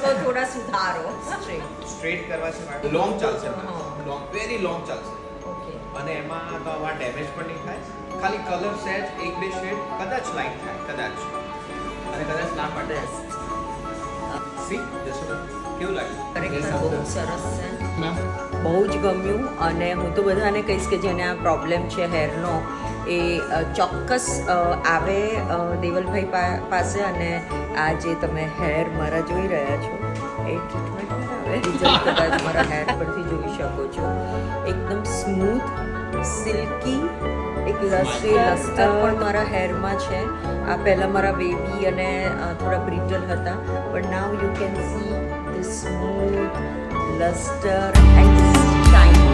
તો થોડા સુધારો. સ્ટ્રેટ કરવા છે લોંગ ચાલશે લોંગ વેરી લોંગ ચાલશે ઓકે. અને એમાં તો આવા ડેમેજ પણ નહીં થાય ખાલી કલર સેજ એક બે શેડ કદાચ લાઈટ થાય કદાચ અને કદાચ ના પડે સી જશો કેવું લાગ્યું ખરેખર બહુ સરસ છે. મેમ બહુ જ ગમ્યું અને હું તો બધાને કહીશ કે જેને આ પ્રોબ્લેમ છે હેરનો એ ચોક્કસ આવે દેવલભાઈ પાસે અને આ જે તમે હેર મારા જોઈ રહ્યા છો એ ટ્રીટમેન્ટ કરાવે. રિઝલ્ટ કદાચ મારા હેર પરથી જોઈ શકો છો. એકદમ સ્મૂથ સિલ્કી એક લસ્ટર પણ મારા હેરમાં છે. આ પહેલાં મારા બેબી અને થોડા બ્રિટલ હતા પણ now you can see the smooth luster and shine.